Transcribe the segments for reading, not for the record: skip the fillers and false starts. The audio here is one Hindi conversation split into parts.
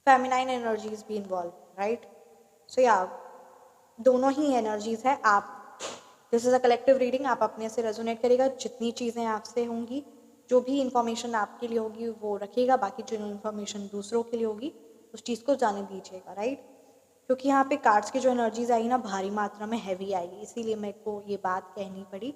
फेमिनाइन एनर्जीज भी इन्वॉल्व, राइट? सो या दोनों ही एनर्जीज है। आप, this is a collective reading, आप अपने से रेजोनेट करेगा। जितनी चीज़ें आपसे होंगी, जो भी इंफॉर्मेशन आपके लिए होगी वो रखिएगा, बाकी जो इन्फॉर्मेशन दूसरों के लिए होगी उस चीज़ को जाने दीजिएगा, राइट? क्योंकि यहाँ पे कार्ड्स की जो एनर्जीज आई ना, भारी मात्रा में हैवी आई, इसीलिए मेरे को ये बात कहनी पड़ी।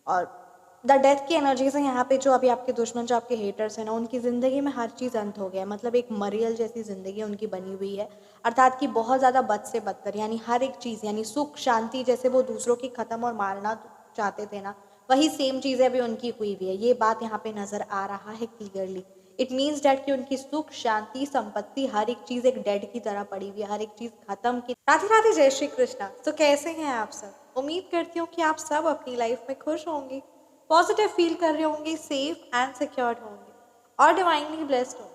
और द डेथ की एनर्जीज है यहाँ पे। जो अभी आपके दुश्मन, जो आपके हेटर्स हैं ना, उनकी ज़िंदगी में हर चीज़ अंत हो गया है। मतलब एक मरियल जैसी ज़िंदगी उनकी बनी हुई है, अर्थात कि बहुत ज़्यादा बद से बदतर, यानी हर एक चीज़, यानी सुख शांति जैसे वो दूसरों की ख़त्म और मारना चाहते थे ना, वही सेम चीज़ें अभी उनकी हुई हुई है। ये बात यहाँ पे नज़र आ रहा है क्लियरली। इट मीन्स डैट कि उनकी सुख शांति संपत्ति हर एक चीज़ एक डेड की तरह पड़ी हुई है, हर एक चीज़ खत्म की। राधे राधे, जय श्री कृष्णा। तो कैसे हैं आप सब? उम्मीद करती हूँ कि आप सब अपनी लाइफ में खुश होंगे, पॉजिटिव फील कर रहे होंगे, सेफ एंड सिक्योर्ड होंगे और डिवाइनली ब्लेस्ड होंगे।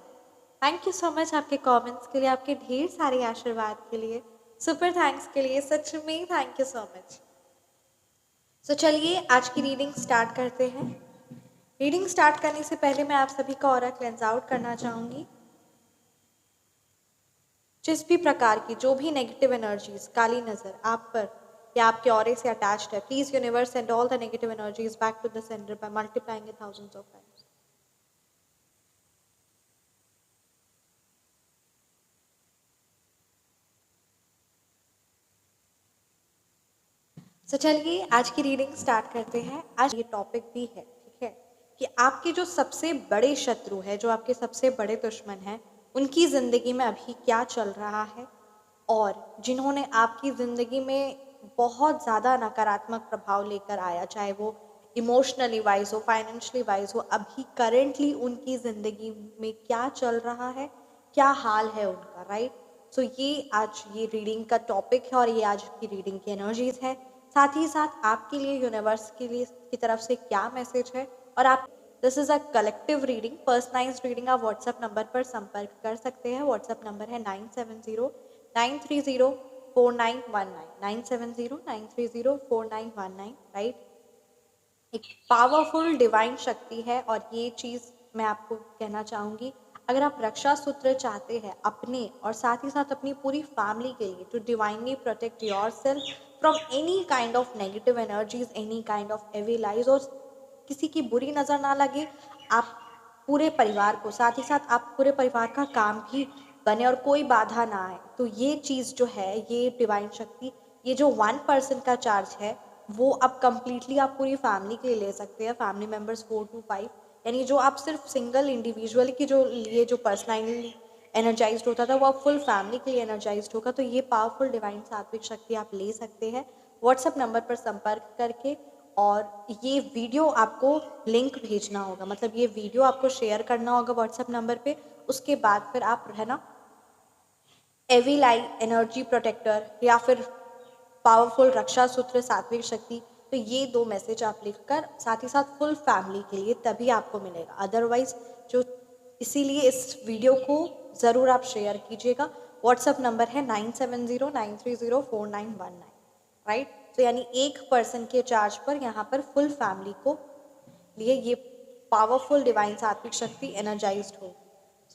थैंक यू सो मच आपके कमेंट्स के लिए, आपके ढेर सारे आशीर्वाद के लिए, सुपर थैंक्स के लिए, सच में thank you so much. So चलिए आज की रीडिंग स्टार्ट करते हैं। रीडिंग स्टार्ट करने से पहले मैं आप सभी का ऑरा क्लेंस आउट करना चाहूँगी। जिस भी प्रकार की जो भी नेगेटिव एनर्जीज, काली नज़र आप पर या आपके ऑरे से अटैच्ड है, please universe send all the negative energies back to the centre by multiplying it thousands of times. तो चलिए आज की रीडिंग स्टार्ट करते हैं। आज ये टॉपिक भी है, ठीक है, कि आपके जो सबसे बड़े शत्रु है, जो आपके सबसे बड़े दुश्मन हैं, उनकी ज़िंदगी में अभी क्या चल रहा है, और जिन्होंने आपकी ज़िंदगी में बहुत ज़्यादा नकारात्मक प्रभाव लेकर आया, चाहे वो इमोशनली वाइज हो, फाइनेंशियली वाइज हो, अभी करेंटली उनकी ज़िंदगी में क्या चल रहा है, क्या हाल है उनका, राइट? सो ये आज ये रीडिंग का टॉपिक है और ये आज की रीडिंग की एनर्जीज है। साथ ही साथ आपके लिए यूनिवर्स के लिए की तरफ से क्या मैसेज है, और आप, this is a collective reading, personalised reading. आप व्हाट्सएप नंबर पर संपर्क कर सकते हैं। व्हाट्सएप नंबर है 9709304919, 9709304919, राइट? एक पावरफुल डिवाइन शक्ति है। और ये चीज़ मैं आपको कहना चाहूँगी, अगर आप रक्षा सूत्र चाहते हैं अपने और साथ ही साथ अपनी पूरी फैमिली के लिए, to divinely protect yourself from any kind of negative energies, any kind of evil eyes, और किसी की बुरी नज़र ना लगे आप पूरे परिवार को, साथ ही साथ आप पूरे परिवार का काम भी बने और कोई बाधा ना आए, तो ये चीज़ जो है, ये डिवाइन शक्ति, ये जो 1% का चार्ज है, वो अब कम्प्लीटली आप पूरी फैमिली के लिए ले सकते हैं। फैमिली मेम्बर्स 4 to 5, यानी जो आप सिर्फ सिंगल इंडिविजुअल की जो लिए जो पर्सनली एनर्जाइज्ड होता था, वो अब फुल फैमिली के लिए एनर्जाइज्ड होगा। तो ये पावरफुल डिवाइन सात्विक शक्ति आप ले सकते हैं व्हाट्सएप नंबर पर संपर्क करके। और ये वीडियो आपको लिंक भेजना होगा, मतलब ये वीडियो आपको शेयर करना होगा व्हाट्सएप नंबर पे। उसके बाद फिर आप, है ना, एविल आई एनर्जी प्रोटेक्टर या फिर पावरफुल रक्षा सूत्र सात्विक शक्ति, तो ये 2 मैसेज आप लिखकर साथ ही साथ फुल फैमिली के लिए, तभी आपको मिलेगा। अदरवाइज जो, इसीलिए इस वीडियो को ज़रूर आप शेयर कीजिएगा। व्हाट्सएप नंबर है 9709304919, राइट? तो यानी 1% के चार्ज पर यहाँ पर फुल फैमिली को लिए ये पावरफुल डिवाइन सात्विक शक्ति एनर्जाइज्ड होगी।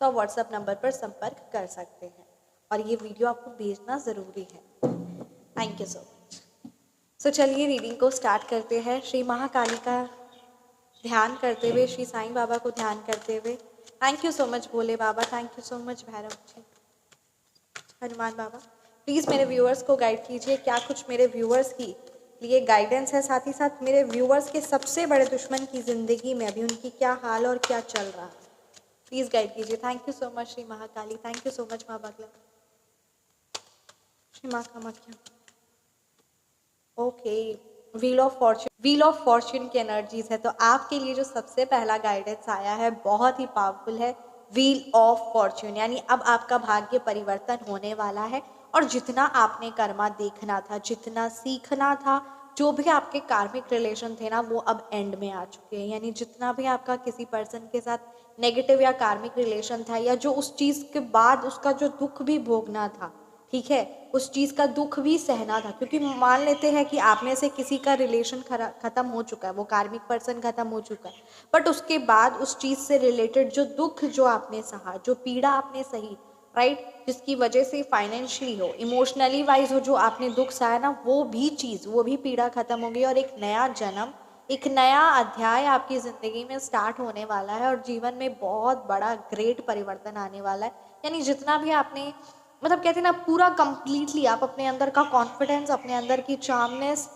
सो आप व्हाट्सएप नंबर पर संपर्क कर सकते हैं और ये वीडियो आपको भेजना ज़रूरी है। Thank you so much. So चलिए रीडिंग को स्टार्ट करते हैं। श्री महाकाली का ध्यान करते हुए, श्री साईं बाबा को ध्यान करते हुए। Thank you so much Bhole Baba, thank you so much Bhairav ji, Hanuman Baba. Please मेरे व्यूअर्स को गाइड कीजिए, क्या कुछ मेरे व्यूअर्स की लिए गाइडेंस है, साथ ही साथ मेरे व्यूअर्स के सबसे बड़े दुश्मन की ज़िंदगी में अभी उनकी क्या हाल और क्या चल रहा है, प्लीज़ गाइड कीजिए। Thank you so much Shri Mahakali, thank you so much माँ बगला, श्री माँ Kamakhya. Okay, wheel of Fortune की एनर्जीज है, तो आपके लिए जो सबसे पहला गाइडेंस आया है बहुत ही पावरफुल है। व्हील ऑफ फॉर्च्यून, यानी अब आपका भाग्य परिवर्तन होने वाला है और जितना आपने कर्मा देखना था, जितना सीखना था, जो भी आपके कार्मिक रिलेशन थे ना, वो अब एंड में आ चुके हैं। यानी जितना भी आपका किसी पर्सन के साथ नेगेटिव या कार्मिक रिलेशन था, या जो उस चीज़ के बाद उसका जो दुख भी भोगना था, ठीक है, उस चीज़ का दुख भी सहना था। क्योंकि मान लेते हैं कि आप में से किसी का रिलेशन ख़त्म हो चुका है, वो कार्मिक पर्सन ख़त्म हो चुका है, बट उसके बाद उस चीज़ से रिलेटेड जो दुख जो आपने सहा, जो पीड़ा आपने सही, राइट, जिसकी वजह से फाइनेंशियली हो, इमोशनली वाइज हो, जो आपने दुख सहा ना, वो भी चीज़, वो भी पीड़ा खत्म होगी और एक नया जन्म, एक नया अध्याय आपकी ज़िंदगी में स्टार्ट होने वाला है और जीवन में बहुत बड़ा ग्रेट परिवर्तन आने वाला है। यानी जितना भी आपने, मतलब कहते हैं ना, पूरा कंप्लीटली आप अपने अंदर का कॉन्फिडेंस, अपने अंदर की चार्मनेस,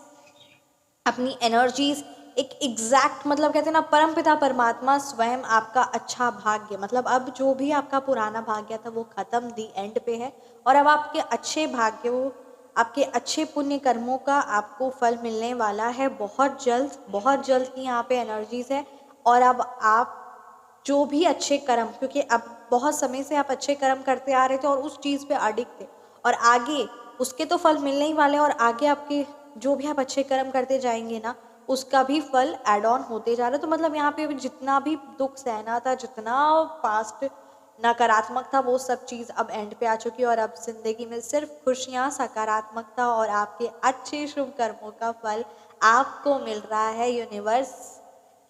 अपनी एनर्जीज, एक एग्जैक्ट, मतलब कहते हैं ना, परमपिता परमात्मा स्वयं आपका अच्छा भाग्य, मतलब अब जो भी आपका पुराना भाग्य था वो खत्म, दी एंड पे है, और अब आपके अच्छे भाग्य, वो आपके अच्छे पुण्य कर्मों का आपको फल मिलने वाला है बहुत जल्द की यहाँ पे एनर्जीज है। और अब आप जो भी अच्छे कर्म, क्योंकि अब बहुत समय से आप अच्छे कर्म करते आ रहे थे और उस चीज़ पे अडिक्ट थे, और आगे उसके तो फल मिलने ही वाले हैं, और आगे आपके जो भी आप अच्छे कर्म करते जाएंगे ना, उसका भी फल एड ऑन होते जा रहा है। तो मतलब यहाँ पे जितना भी दुख सहना था, जितना पास्ट नकारात्मक था, वो सब चीज़ अब एंड पे आ चुकी है, और अब जिंदगी में सिर्फ खुशियाँ, सकारात्मकता और आपके अच्छे शुभ कर्मों का फल आपको मिल रहा है। यूनिवर्स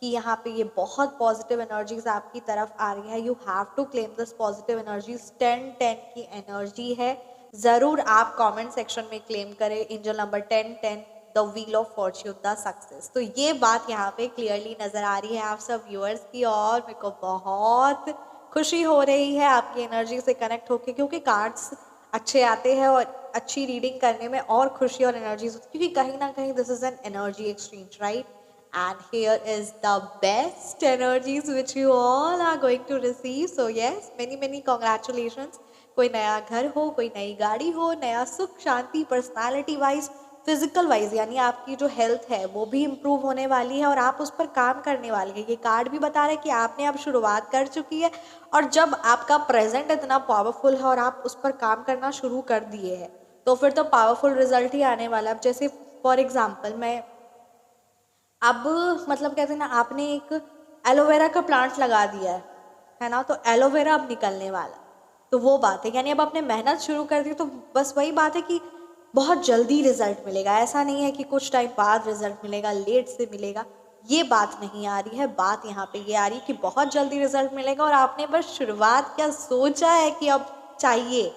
कि यहाँ पे ये बहुत पॉजिटिव एनर्जीज आपकी तरफ आ रही है। You have to claim this positive energies. 10-10 की एनर्जी है, ज़रूर आप कमेंट सेक्शन में क्लेम करें angel number 10-10, the wheel of fortune, the success. तो ये बात यहाँ पे क्लियरली नज़र आ रही है आप सब व्यूअर्स की, और मेरे को बहुत खुशी हो रही है आपकी एनर्जी से कनेक्ट होके, क्योंकि कार्ड्स अच्छे आते हैं और अच्छी रीडिंग करने में और खुशी और एनर्जी होती है, क्योंकि कहीं ना कहीं this is an energy exchange, right? And here is the best energies which you all are going to receive. So yes, many congratulations. कोई नया घर हो, कोई नई गाड़ी हो, नया सुख शांति, पर्सनालिटी वाइज, फिजिकल वाइज, यानी आपकी जो हेल्थ है वो भी इम्प्रूव होने वाली है और आप उस पर काम करने वाले हैं। ये कार्ड भी बता रहे हैं कि आपने अब शुरुआत कर चुकी है, और जब आपका प्रेजेंट इतना पावरफुल है और आप उस पर काम करना शुरू कर दिए हैं, तो फिर तो पावरफुल रिजल्ट ही आने वाला। अब जैसे फॉर एग्जाम्पल, मैं अब, मतलब कहते हैं ना, आपने एक एलोवेरा का प्लांट लगा दिया है ना, तो एलोवेरा अब निकलने वाला, तो वो बात है, यानी अब आपने मेहनत शुरू कर दी, तो बस वही बात है कि बहुत जल्दी रिजल्ट मिलेगा। ऐसा नहीं है कि कुछ टाइम बाद रिजल्ट मिलेगा, लेट से मिलेगा, ये बात नहीं आ रही है। बात यहाँ पे ये आ रही है कि बहुत जल्दी रिजल्ट मिलेगा, और आपने बस शुरुआत क्या सोचा है कि अब चाहिए,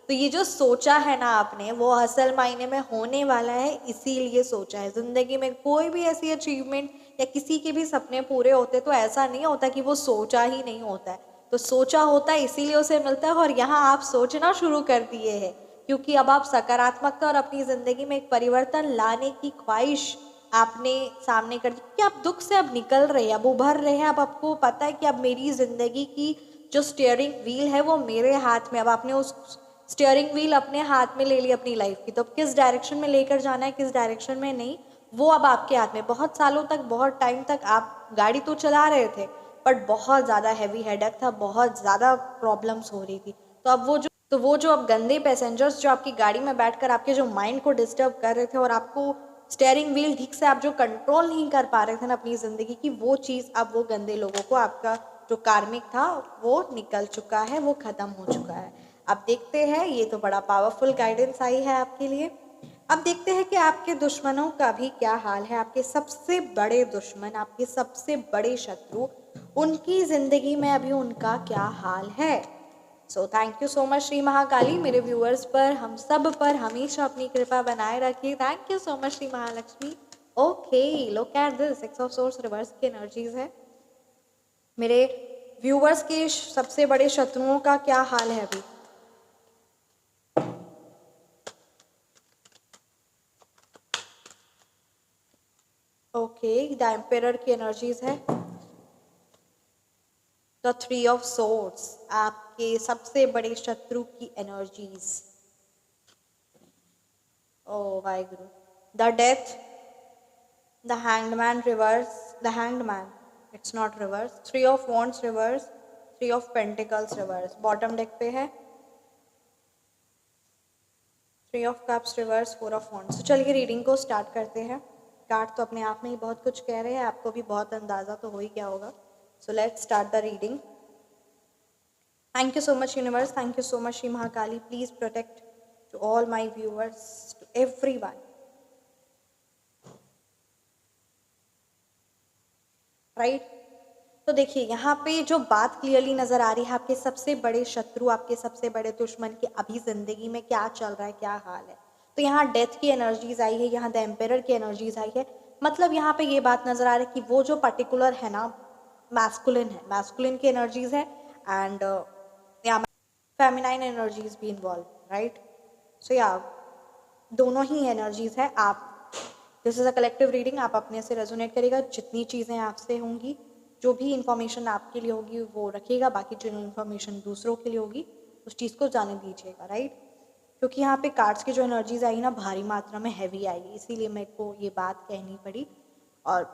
तो ये जो सोचा है ना आपने, वो असल मायने में होने वाला है, इसीलिए सोचा है। ज़िंदगी में कोई भी ऐसी अचीवमेंट या किसी के भी सपने पूरे होते तो ऐसा नहीं होता कि वो सोचा ही नहीं होता है, तो सोचा होता है, इसीलिए उसे मिलता है। और यहाँ आप सोचना शुरू कर दिए हैं, क्योंकि अब आप सकारात्मकता और अपनी ज़िंदगी में एक परिवर्तन लाने की ख्वाहिश आपने सामने कर दी, कि आप दुख से अब निकल रहे हैं, अब उभर रहे हैं। अब आपको पता है कि अब मेरी ज़िंदगी की जो स्टीयरिंग व्हील है वो मेरे हाथ में। अब आपने उस स्टीयरिंग व्हील अपने हाथ में ले ली अपनी लाइफ की, तो अब किस डायरेक्शन में लेकर जाना है, किस डायरेक्शन में नहीं, वो अब आपके हाथ में। बहुत सालों तक, बहुत टाइम तक आप गाड़ी तो चला रहे थे, बट बहुत ज़्यादा हैवी हेडेक था, बहुत ज़्यादा प्रॉब्लम्स हो रही थी, तो अब वो जो अब गंदे पैसेंजर्स जो आपकी गाड़ी में बैठकर आपके जो माइंड को डिस्टर्ब कर रहे थे, और आपको स्टेयरिंग व्हील ठीक से आप जो कंट्रोल नहीं कर पा रहे थे ना अपनी ज़िंदगी की, वो चीज़ अब वो गंदे लोगों को, आपका जो कार्मिक था वो निकल चुका है, वो ख़त्म हो चुका है। अब देखते हैं, ये तो बड़ा पावरफुल गाइडेंस आई है आपके लिए। अब देखते हैं कि आपके दुश्मनों का भी क्या हाल है। आपके सबसे बड़े दुश्मन, आपके सबसे बड़े शत्रु, उनकी ज़िंदगी में अभी उनका क्या हाल है। So thank you so much Shri Mahakali, मेरे व्यूअर्स पर, हम सब पर हमेशा अपनी कृपा बनाए रखिए। Thank you so much Shri Mahalakshmi. Okay, look at this, six of source reverse की एनर्जीज है। मेरे व्यूअर्स के सबसे बड़े शत्रुओं का क्या हाल है अभी। ओके, द एम्पेरर की एनर्जीज है। द 3 ऑफ सोर्ड्स, आपके सबसे बड़े शत्रु की एनर्जीज। ओ Waheguru. The death, the hangman reverse, the hangman, it's not reverse. 3 of wands reverse, 3 of pentacles reverse, bottom deck पे है। 3 of cups reverse, 4 of wands. तो चलिए रीडिंग को स्टार्ट करते हैं। कार्ड तो अपने आप में ही बहुत कुछ कह रहे हैं, आपको भी बहुत अंदाज़ा तो हो ही क्या होगा। So let's start the reading. Thank you so much universe, thank you so much Shri Mahakali. Please protect to all my viewers, to everyone. Right? तो देखिए यहाँ पे जो बात क्लियरली नज़र आ रही है, आपके सबसे बड़े शत्रु, आपके सबसे बड़े दुश्मन की अभी ज़िंदगी में क्या चल रहा है, क्या हाल है। तो यहाँ डेथ की एनर्जीज आई है, यहाँ द एम्पेरर की एनर्जीज आई है। मतलब यहाँ पे ये बात नज़र आ रही है कि वो जो पर्टिकुलर है ना, मैस्कुलिन है, मैस्कुलिन की एनर्जीज है, एंड या फेमिनाइन एनर्जीज भी इन्वॉल्व, राइट। सो या दोनों ही एनर्जीज है। आप, this is a collective reading, आप अपने से रेजोनेट करेगा। जितनी चीज़ें आपसे होंगी, जो भी इंफॉर्मेशन आपके लिए होगी वो रखिएगा, बाकी जो इन्फॉर्मेशन दूसरों के लिए होगी उस चीज़ को जाने दीजिएगा, राइट। क्योंकि यहाँ पे कार्ड्स की जो एनर्जीज आई ना, भारी मात्रा में हैवी आई, इसीलिए मेरे को ये बात कहनी पड़ी। और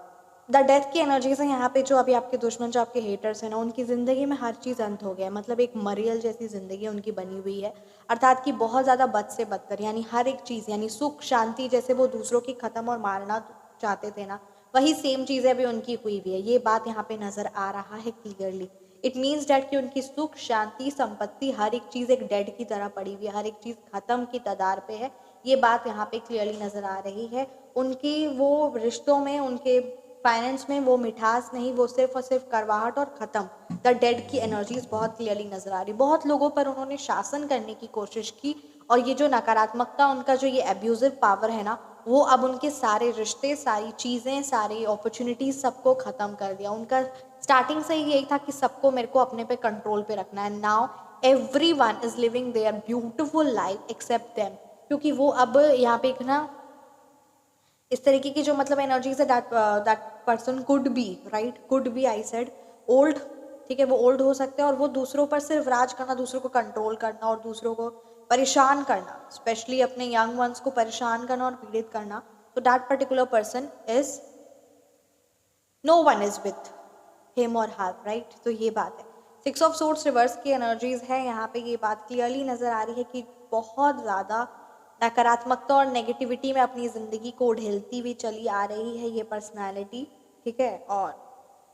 द डेथ की एनर्जीज है यहाँ पे। जो अभी आपके दुश्मन, जो आपके हेटर्स हैं ना, उनकी ज़िंदगी में हर चीज़ अंत हो गया है। मतलब एक मरियल जैसी ज़िंदगी उनकी बनी हुई है, अर्थात कि बहुत ज़्यादा बद से बदतर, यानी हर एक चीज़, यानी सुख शांति जैसे वो दूसरों की ख़त्म और मारना चाहते थे ना, वही सेम चीज़ें अभी उनकी हुई भी है। ये बात यहाँ पे नज़र आ रहा है क्लियरली। इट मीन्स डैट कि उनकी सुख शांति संपत्ति हर एक चीज़ एक डेड की तरह पड़ी हुई है, हर एक चीज़ ख़त्म की कगार पे है। ये बात यहाँ पे क्लियरली नज़र आ रही है। उनकी वो रिश्तों में, उनके फाइनेंस में वो मिठास नहीं, वो सिर्फ और सिर्फ करवाहट और ख़त्म। द डेड की एनर्जीज बहुत क्लियरली नज़र आ रही। बहुत लोगों पर उन्होंने शासन करने की कोशिश की, और ये जो नकारात्मकता, उनका जो ये एब्यूजिव पावर है ना, वो अब उनके सारे रिश्ते, सारी चीज़ें, सारी अपॉर्चुनिटीज़ सबको ख़त्म कर दिया। उनका स्टार्टिंग से ही यही था कि सबको मेरे को अपने पे कंट्रोल पे रखना है। Now everyone is living their beautiful life except them. क्योंकि वो अब यहाँ पे एक ना इस तरीके की जो मतलब एनर्जीज है, that person could be, right, could be, I said old, ठीक है, वो ओल्ड हो सकते हैं, और वो दूसरों पर सिर्फ राज करना, दूसरों को कंट्रोल करना और दूसरों को परेशान करना, स्पेशली अपने यंग वंस को परेशान करना और पीड़ित करना। तो that particular person is, no one is with him और हर, राइट। तो ये बात है। 6 ऑफ सोर्ड्स रिवर्स की एनर्जीज है यहाँ पे। ये बात क्लियरली नज़र आ रही है कि बहुत ज़्यादा नकारात्मकता और नेगेटिविटी में अपनी ज़िंदगी को ढेलती हुई चली आ रही है ये पर्सनालिटी, ठीक है। और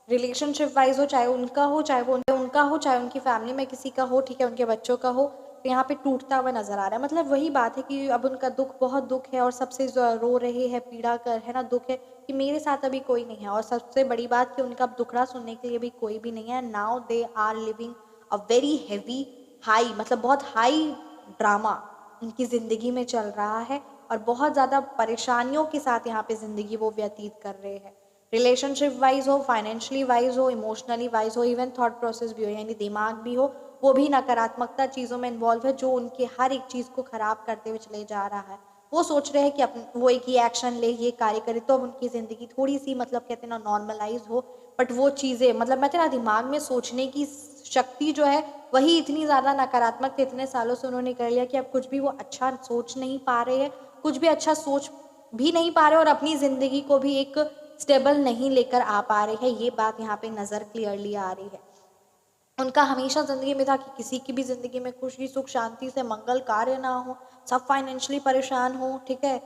रिलेशनशिप वाइज हो, चाहे उनका हो, चाहे वो उनका हो, चाहे उनकी फैमिली में किसी का हो, ठीक है, उनके बच्चों का हो, तो यहाँ पे टूटता हुआ नजर आ रहा है। मतलब वही बात है कि अब उनका दुख, बहुत दुख है, और सबसे रो रहे हैं, पीड़ा कर है ना, दुख है कि मेरे साथ अभी कोई नहीं है। और सबसे बड़ी बात कि उनका अब दुखड़ा सुनने के लिए भी कोई भी नहीं है। Now they are living a very heavy high, मतलब बहुत हाई ड्रामा उनकी ज़िंदगी में चल रहा है, और बहुत ज़्यादा परेशानियों के साथ यहाँ पे ज़िंदगी वो व्यतीत कर रहे हैं। रिलेशनशिप वाइज हो, फाइनेंशियली वाइज हो, इमोशनली वाइज हो, इवन थॉट प्रोसेस भी हो, यानी दिमाग भी हो, वो भी नकारात्मकता चीज़ों में इन्वॉल्व है, जो उनके हर एक चीज़ को खराब करते हुए चले जा रहा है। वो सोच रहे हैं कि वो एक ही एक्शन ले, ये कार्य करे, तो अब उनकी ज़िंदगी थोड़ी सी, मतलब कहते हैं ना, नॉर्मलाइज हो। बट वो चीज़ें, मतलब मैं तेरा दिमाग में सोचने की शक्ति जो है, वही इतनी ज़्यादा नकारात्मक थे, इतने सालों से उन्होंने कर लिया कि अब कुछ भी वो अच्छा सोच नहीं पा रहे हैं, कुछ भी अच्छा सोच भी नहीं पा रहे, और अपनी ज़िंदगी को भी एक स्टेबल नहीं लेकर आ पा रहे हैं। ये बात यहाँ पे नज़र क्लियरली आ रही है। उनका हमेशा ज़िंदगी में था कि किसी की भी ज़िंदगी में खुशी, सुख, शांति से मंगल कार्य ना हो, सब फाइनेंशियली परेशान हो, ठीक है,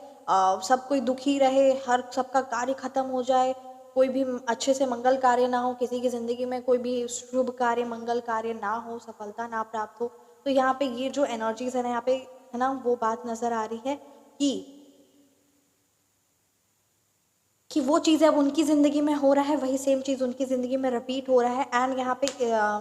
सब कोई दुखी रहे, हर सबका कार्य खत्म हो जाए, कोई भी अच्छे से मंगल कार्य ना हो, किसी की ज़िंदगी में कोई भी शुभ कार्य, मंगल कार्य ना हो, सफलता ना प्राप्त हो। तो यहाँ पे ये जो एनर्जीज है ना, यहाँ पे है ना, वो बात नज़र आ रही है कि वो चीज़ें अब उनकी ज़िंदगी में हो रहा है, वही सेम चीज़ उनकी ज़िंदगी में रिपीट हो रहा है। एंड यहाँ पे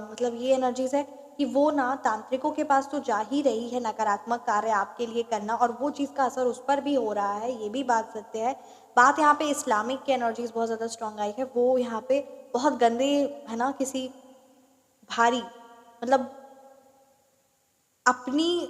मतलब ये एनर्जीज है कि वो ना तांत्रिकों के पास तो जा ही रही है नकारात्मक कार्य आपके लिए करना, और वो चीज़ का असर उस पर भी हो रहा है, ये भी बात सत्य है। बात यहाँ पे इस्लामिक की एनर्जीज बहुत ज़्यादा स्ट्रांग आई है। वो यहाँ पे बहुत गंदे, है ना, किसी भारी, मतलब अपनी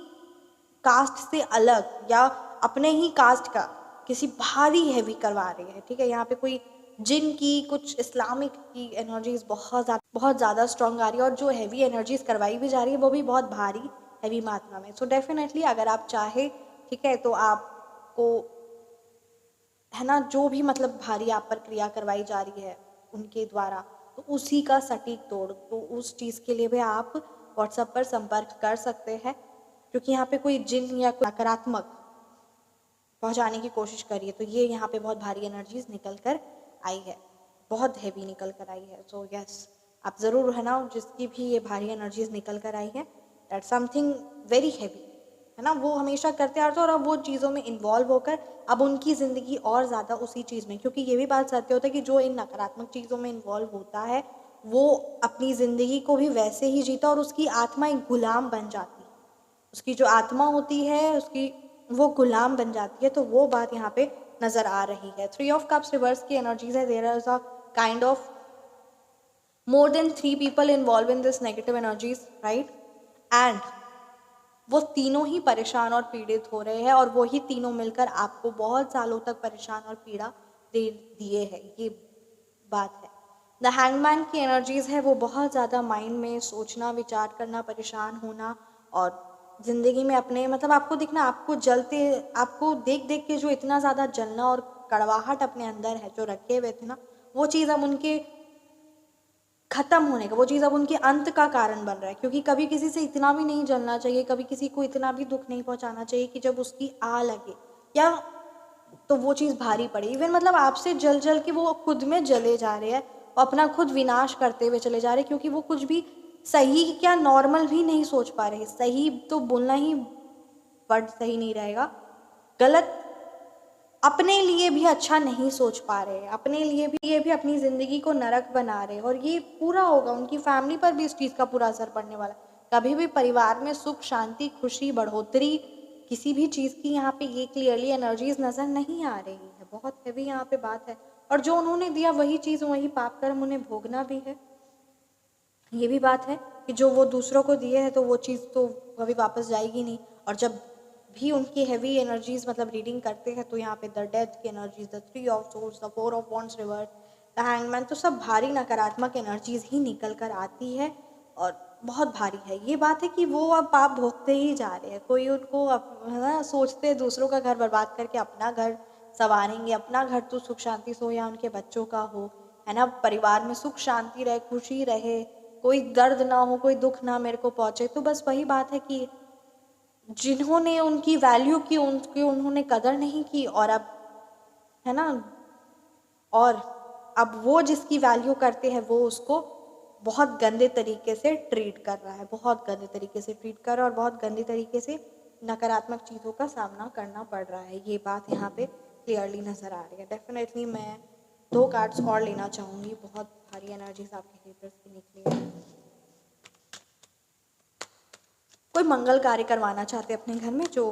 कास्ट से अलग या अपने ही कास्ट का किसी भारी हैवी करवा रही है, ठीक है। यहाँ पे कोई जिन की, कुछ इस्लामिक की एनर्जीज बहुत ज़्यादा स्ट्रांग आ रही है, और जो हैवी एनर्जीज करवाई भी जा रही है वो भी बहुत भारी हैवी मात्रा में। सो डेफिनेटली अगर आप चाहे, ठीक है, तो आपको, है ना, जो भी मतलब भारी आप पर क्रिया करवाई जा रही है उनके द्वारा, तो उसी का सटीक तोड़, तो उस चीज़ के लिए भी आप व्हाट्सएप पर संपर्क कर सकते हैं। क्योंकि यहाँ पे कोई जिन या कोई नकारात्मक पहुँचाने की कोशिश करिए, तो ये यहाँ पे बहुत भारी एनर्जीज निकल कर आई है, बहुत हैवी निकल कर आई है। सो यस, आप ज़रूर, है ना, जिसकी भी ये भारी एनर्जीज निकल कर आई है, दैट समथिंग वेरी हैवी, है ना, वो हमेशा करते आ रहे थे, और अब वो चीज़ों में इन्वॉल्व होकर अब उनकी ज़िंदगी और ज़्यादा उसी चीज़ में, क्योंकि ये भी बात सत्य होता है कि जो इन नकारात्मक चीज़ों में इन्वॉल्व होता है वो अपनी ज़िंदगी को भी वैसे ही जीता और उसकी आत्मा एक गुलाम बन जाती है। उसकी जो आत्मा होती है उसकी वो गुलाम बन जाती है। तो वो बात यहाँ पे नज़र आ रही है। 3 ऑफ कप्स रिवर्स की एनर्जीज है। There is a kind of more than 3 people involved in this negative energies, right? And वो तीनों ही परेशान और पीड़ित हो रहे हैं और वो ही तीनों मिलकर आपको बहुत सालों तक परेशान और पीड़ा दे दिए है। ये बात है। द हैंगमैन की एनर्जीज है वो बहुत ज़्यादा माइंड में सोचना, विचार करना, परेशान होना और ज़िंदगी में अपने मतलब आपको दिखना, आपको जलते, आपको देख देख के जो इतना ज़्यादा जलना और कड़वाहट अपने अंदर है जो रखे हुए थे ना, वो चीज़ अब उनके खत्म होने का, वो चीज़ अब उनके अंत का कारण बन रहा है। क्योंकि कभी किसी से इतना भी नहीं जलना चाहिए, कभी किसी को इतना भी दुख नहीं पहुंचाना चाहिए कि जब उसकी आ लगे या तो वो चीज़ भारी पड़े। इवन मतलब आपसे जल जल के वो खुद में जले जा रहे हैं और अपना खुद विनाश करते हुए चले जा रहे हैं, क्योंकि वो कुछ भी सही क्या नॉर्मल भी नहीं सोच पा रहे। सही तो बोलना ही वर्ड सही नहीं रहेगा, गलत अपने लिए भी अच्छा नहीं सोच पा रहे, अपने लिए भी ये भी अपनी ज़िंदगी को नरक बना रहे और ये पूरा होगा, उनकी फैमिली पर भी इस चीज़ का पूरा असर पड़ने वाला है। कभी भी परिवार में सुख, शांति, खुशी, बढ़ोतरी किसी भी चीज़ की यहाँ पे ये क्लियरली एनर्जीज नज़र नहीं आ रही है। बहुत हैवी यहाँ पे बात है और जो उन्होंने दिया वही चीज़, वही पाप कर्म उन्हें भोगना भी है। ये भी बात है कि जो वो दूसरों को दिए है तो वो चीज़ तो कभी वापस जाएगी नहीं। और जब भी उनकी हैवी एनर्जीज मतलब रीडिंग करते हैं तो यहाँ पे द डेथ की energies, the 3 of source, the 4 of wands reverse, the hangman, तो सब भारी नकारात्मक एनर्जीज ही निकल कर आती है और बहुत भारी है। ये बात है कि वो अब पाप भोगते ही जा रहे हैं। कोई उनको है ना सोचते दूसरों का घर बर्बाद करके अपना घर संवारेंगे, अपना घर तो सुख शांति से हो या उनके बच्चों का हो, है ना, परिवार में सुख शांति रहे, खुशी रहे, कोई दर्द ना हो, कोई दुख ना मेरे को पहुंचे। तो बस वही बात है कि जिन्होंने उनकी वैल्यू की, उनकी उन्होंने कदर नहीं की और अब है ना, और अब वो जिसकी वैल्यू करते हैं वो उसको बहुत गंदे तरीके से ट्रीट कर रहा है, बहुत गंदे तरीके से ट्रीट कर रहा है और बहुत गंदे तरीके से नकारात्मक चीज़ों का सामना करना पड़ रहा है। ये बात यहाँ पे क्लियरली नज़र आ रही है। डेफिनेटली मैं 2 कार्ड्स और लेना चाहूँगी। बहुत भारी एनर्जीज आपके हेटर्स की निकली है। कोई मंगल कार्य करवाना चाहते अपने घर में, जो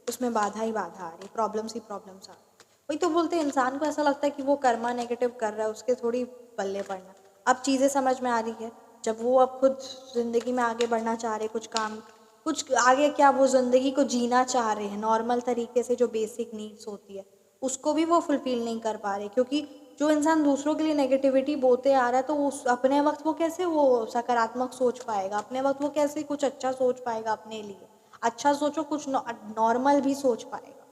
उसमें बाधा ही बाधा आ रही, प्रॉब्लम्स ही प्रॉब्लम्स आ रही। वही तो बोलते हैं, इंसान को ऐसा लगता है कि वो कर्मा नेगेटिव कर रहा है, उसके थोड़ी पल्ले पड़ना। अब चीज़ें समझ में आ रही है, जब वो अब खुद ज़िंदगी में आगे बढ़ना चाह रहे, कुछ काम, कुछ आगे क्या, वो ज़िंदगी को जीना चाह रहे हैं नॉर्मल तरीके से, जो बेसिक नीड्स होती है उसको भी वो फुलफिल नहीं कर पा रहे। क्योंकि जो इंसान दूसरों के लिए नेगेटिविटी बोते आ रहा है तो उस अपने वक्त वो कैसे वो सकारात्मक सोच पाएगा, अपने वक्त वो कैसे कुछ अच्छा सोच पाएगा अपने लिए। अच्छा सोचो, कुछ नॉर्मल भी सोच पाएगा।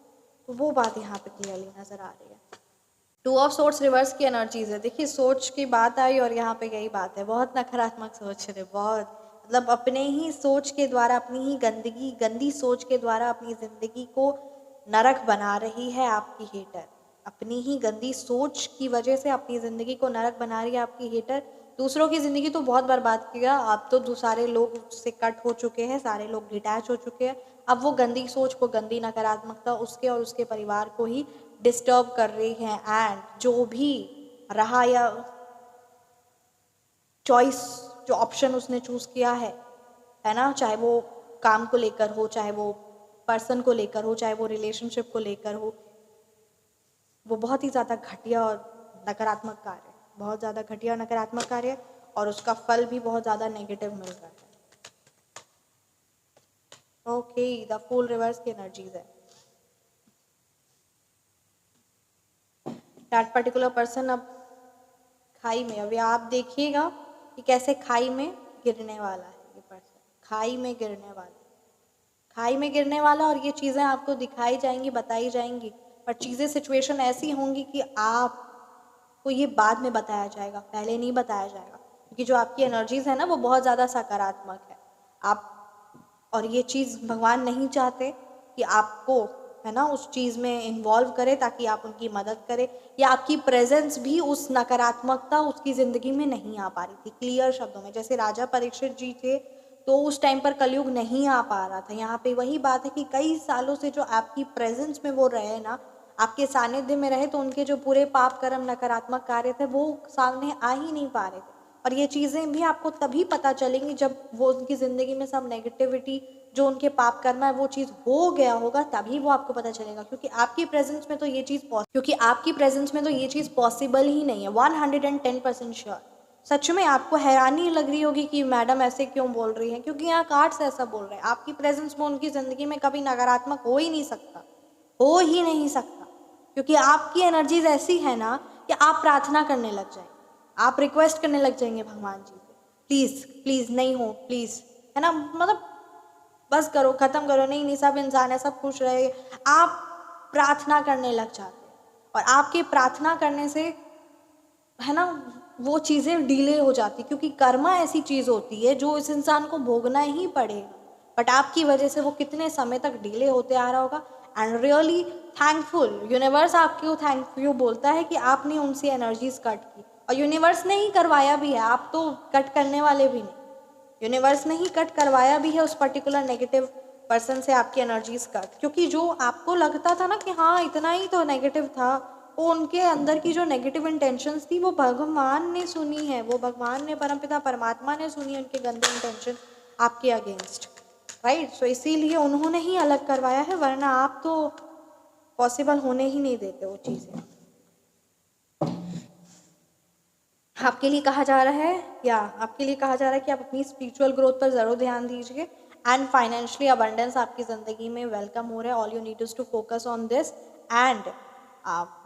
तो वो बात यहाँ पे क्लियरली नज़र आ रही है। 2 ऑफ सोर्स रिवर्स की एनर्जीज है। देखिए सोच की बात आई और यहाँ पे यही बात है, बहुत नकारात्मक सोच रहे, बहुत मतलब अपने ही सोच के द्वारा, अपनी ही गंदी सोच के द्वारा अपनी ज़िंदगी को नरक बना रही है आपकी हेटर। अपनी ही गंदी सोच की वजह से अपनी ज़िंदगी को नरक बना रही है आपकी हेटर। दूसरों की ज़िंदगी तो बहुत बर्बाद किया, अब तो सारे लोग उससे कट हो चुके हैं, सारे लोग डिटैच हो चुके हैं। अब वो गंदी सोच को, गंदी नकारात्मकता उसके और उसके परिवार को ही डिस्टर्ब कर रही हैं। एंड जो भी रहा या चॉइस, जो ऑप्शन उसने चूज़ किया है ना, चाहे वो काम को लेकर हो, चाहे वो पर्सन को लेकर हो, चाहे वो रिलेशनशिप को लेकर हो, वो बहुत ही ज़्यादा घटिया और नकारात्मक कार्य है, बहुत ज़्यादा घटिया और नकारात्मक कार्य है और उसका फल भी बहुत ज़्यादा नेगेटिव मिल रहा है। ओके, द फूल रिवर्स की एनर्जीज है। दैट पर्टिकुलर पर्सन अब खाई में, अभी आप देखिएगा कि कैसे खाई में गिरने वाला है। ये पर्सन खाई में गिरने वाला है, खाई में गिरने वाला। और ये चीज़ें आपको दिखाई जाएंगी, बताई जाएंगी, पर चीज़ें सिचुएशन ऐसी होंगी कि आपको ये बाद में बताया जाएगा, पहले नहीं बताया जाएगा। क्योंकि जो आपकी एनर्जीज है ना वो बहुत ज़्यादा सकारात्मक है। आप और ये चीज़ भगवान नहीं चाहते कि आपको है ना उस चीज़ में इन्वॉल्व करे ताकि आप उनकी मदद करें, या आपकी प्रेजेंस भी उस नकारात्मकता उसकी ज़िंदगी में नहीं आ पा रही थी। क्लियर शब्दों में, जैसे राजा परीक्षित जी थे तो उस टाइम पर कलयुग नहीं आ पा रहा था। यहाँ पे वही बात है कि कई सालों से जो आपकी प्रेजेंस में वो रहे ना, आपके सानिध्य में रहे, तो उनके जो पूरे पाप कर्म नकारात्मक कार्य थे वो सामने आ ही नहीं पा रहे थे। और ये चीज़ें भी आपको तभी पता चलेंगी जब वो उनकी ज़िंदगी में सब नेगेटिविटी जो उनके पाप कर्म है वो चीज़ हो गया होगा, तभी वो आपको पता चलेगा। क्योंकि आपकी प्रेजेंस में तो ये चीज़ पॉसिबल ही नहीं है। 110% श्योर। सच में आपको हैरानी लग रही होगी कि मैडम ऐसे क्यों बोल रही है, क्योंकि यहाँ कार्ड्स ऐसा बोल रहे हैं। आपकी प्रेजेंस में उनकी ज़िंदगी में कभी नकारात्मक हो ही नहीं सकता, हो ही नहीं सकता। क्योंकि आपकी एनर्जीज ऐसी है ना कि आप प्रार्थना करने लग जाएंगे, आप रिक्वेस्ट करने लग जाएंगे भगवान जी से, प्लीज़ प्लीज़ नहीं हो, प्लीज़, है ना, मतलब बस करो, ख़त्म करो, नहीं नहीं सब इंसान है, सब खुश रहे, आप प्रार्थना करने लग जाते हैं। और आपके प्रार्थना करने से, है ना, वो चीज़ें डिले हो जाती, क्योंकि कर्मा ऐसी चीज़ होती है जो इस इंसान को भोगना ही पड़ेगा। बट आपकी वजह से वो कितने समय तक डिले होते आ रहा होगा। एंड रियली थैंकफुल, यूनिवर्स आपको थैंक यू बोलता है कि आपने उनसे एनर्जीज कट की, और यूनिवर्स ने ही करवाया भी है, आप तो कट करने वाले भी नहीं। यूनिवर्स ने ही कट करवाया भी है उस पर्टिकुलर नेगेटिव पर्सन से आपकी एनर्जीज कट, क्योंकि जो आपको लगता था ना कि हाँ इतना ही तो नेगेटिव था, वो उनके अंदर की जो नेगेटिव इंटेंशंस थी वो भगवान ने सुनी है, वो भगवान ने, परमपिता परमात्मा ने सुनी है उनके गंदे इंटेंशन आपके अगेंस्ट, राइट। सो इसीलिए उन्होंने ही अलग करवाया है, वरना आप तो पॉसिबल होने ही नहीं देते वो चीज़ें। आपके लिए कहा जा रहा है, कि आप अपनी स्पिरिचुअल ग्रोथ पर ज़रूर ध्यान दीजिए। एंड फाइनेंशियली अबंडेंस आपकी ज़िंदगी में वेलकम हो रहा है। All you need is to focus on this. And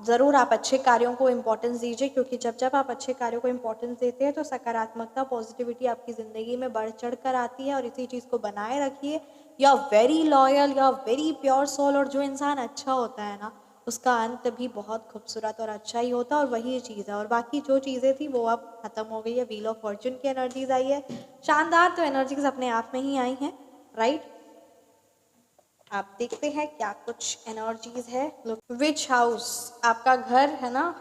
ज़रूर आप अच्छे कार्यों को इम्पोर्टेंस दीजिए, क्योंकि जब जब आप अच्छे कार्यों को इम्पोर्टेंस देते हैं तो सकारात्मकता, पॉजिटिविटी आपकी ज़िंदगी में बढ़ चढ़ कर आती है। और इसी चीज़ को बनाए रखिए। You are very loyal, you are very pure soul. और जो इंसान अच्छा होता है ना, उसका अंत भी बहुत खूबसूरत और अच्छा ही होता है, और वही चीज़ है। और बाकी जो चीज़ें थी वो अब ख़त्म हो गई है। व्हील ऑफ फॉर्चून की एनर्जीज आई है, शानदार। तो एनर्जीज अपने आप में ही आई हैं, राइट। आप देखते हैं क्या कुछ एनर्जीज है। विच हाउस, आपका घर है ना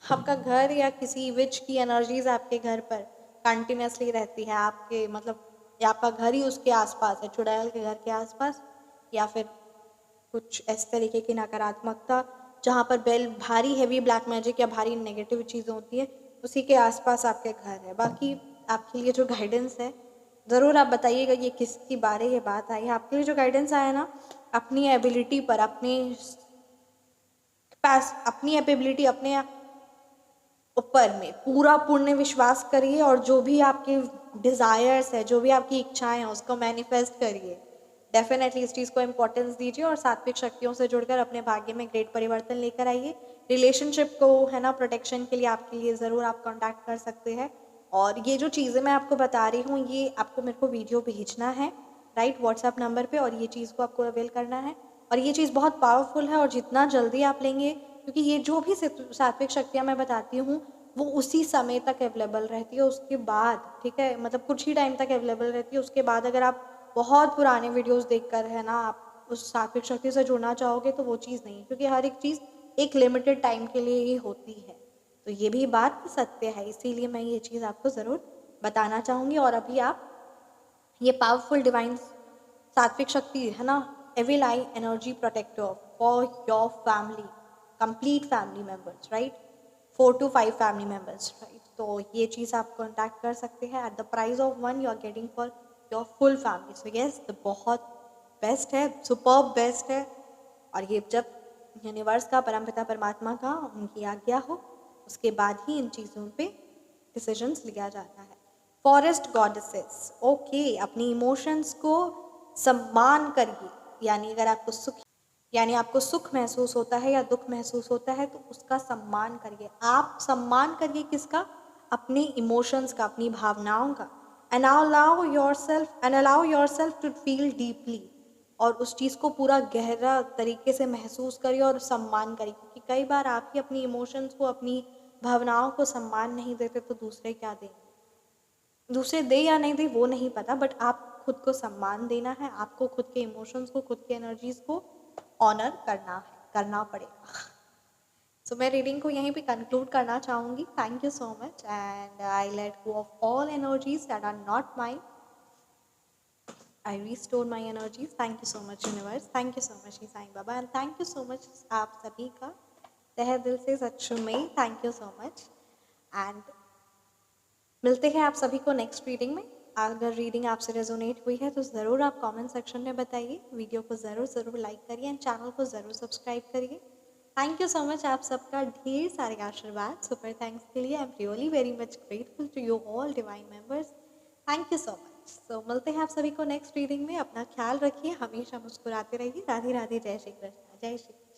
आपका घर या किसी विच की एनर्जीज आपके घर पर कंटिन्यूसली रहती है, आपके मतलब, या आपका घर ही उसके आसपास है, चुड़ैल के घर के आसपास, या फिर कुछ इस तरीके की नकारात्मकता जहाँ पर बेल भारी हैवी ब्लैक मैजिक या भारी नेगेटिव चीज़ें होती है, उसी के आसपास आपके घर है। बाकी आपके लिए जो गाइडेंस है, ज़रूर आप बताइएगा ये किसकी बारे ये बात आई है। आपके लिए जो गाइडेंस आया ना, अपनी एबिलिटी पर, अपनी एबिलिटी, अपने ऊपर में पूरा पूर्ण विश्वास करिए, और जो भी आपके डिज़ायर्स है, जो भी आपकी इच्छाएं हैं, उसको मैनिफेस्ट करिए। डेफिनेटली इस चीज़ को इम्पोर्टेंस दीजिए, और सात्विक शक्तियों से जुड़कर अपने भाग्य में ग्रेट परिवर्तन लेकर आइए। रिलेशनशिप को, है ना, प्रोटेक्शन के लिए आपके लिए ज़रूर आप कॉन्टैक्ट कर सकते हैं। और ये जो चीज़ें मैं आपको बता रही हूँ, ये आपको मेरे को वीडियो भेजना है, राइट, व्हाट्सएप नंबर पे, और ये चीज़ को आपको अवेल करना है। और ये चीज़ बहुत पावरफुल है, और जितना जल्दी आप लेंगे, क्योंकि ये जो भी सात्विक शक्तियाँ मैं बताती हूँ वो उसी समय तक अवेलेबल रहती है, उसके बाद, ठीक है, मतलब कुछ ही टाइम तक अवेलेबल रहती है। उसके बाद अगर आप बहुत पुराने वीडियोस देखकर, है ना, आप उस सात्विक शक्ति से जुड़ना चाहोगे तो वो चीज़ नहीं है, क्योंकि हर एक चीज़ एक लिमिटेड टाइम के लिए ही होती है। तो ये भी बात सत्य है, इसीलिए मैं ये चीज़ आपको ज़रूर बताना चाहूँगी। और अभी आप ये पावरफुल डिवाइन सात्विक शक्ति, है ना, evil eye energy protector for your family, complete family members, right, 4 to 5 family members, right. तो ये चीज़ आप कॉन्टैक्ट कर सकते हैं। At the price of 1 you are getting for your full family. So yes, तो बहुत बेस्ट है, सुपर्ब बेस्ट है। और ये जब यूनिवर्स का, परमपिता परमात्मा का, उनकी आज्ञा हो, उसके बाद ही इन चीज़ों पे डिसीजंस लिया जाता है। फॉरेस्ट गॉडेसेस, ओके, अपनी इमोशंस को सम्मान करिए। यानी आपको सुख महसूस होता है या दुख महसूस होता है तो उसका सम्मान करिए। आप सम्मान करिए किसका? अपने इमोशंस का, अपनी भावनाओं का। And allow yourself to feel deeply, और उस चीज़ को पूरा गहरा तरीके से महसूस करिए और सम्मान करिए। क्योंकि कई बार आप ही अपनी इमोशंस को, अपनी भावनाओं को सम्मान नहीं देते तो दूसरे क्या देंगे? दूसरे दे या नहीं दे वो नहीं पता, बट आप खुद को सम्मान देना है, आपको खुद के इमोशंस को, खुद के एनर्जीज को ऑनर करना पड़ेगा। सो मैं रीडिंग को यहीं पे कंक्लूड करना चाहूँगी। Thank you so much, and I let go of all energies that are not mine. I restore my energies. Thank you so much universe, thank you so much Sai Baba, and thank you so much आप सभी का तहे दिल से, सच में thank you so much. And मिलते हैं आप सभी को नेक्स्ट रीडिंग में। अगर रीडिंग आपसे रेजोनेट हुई है तो ज़रूर आप कमेंट सेक्शन में बताइए, वीडियो को ज़रूर लाइक करिए एंड चैनल को ज़रूर सब्सक्राइब करिए। थैंक यू सो मच, आप सबका ढेर सारे आशीर्वाद, सुपर थैंक्स के लिए। I am really very much grateful to you all divine members. Thank you so much. So मिलते हैं आप सभी को नेक्स्ट रीडिंग में। अपना ख्याल रखिए, हमेशा मुस्कुराते रहिए। राधे राधे, जय श्री कृष्ण, जय श्री कृष्ण।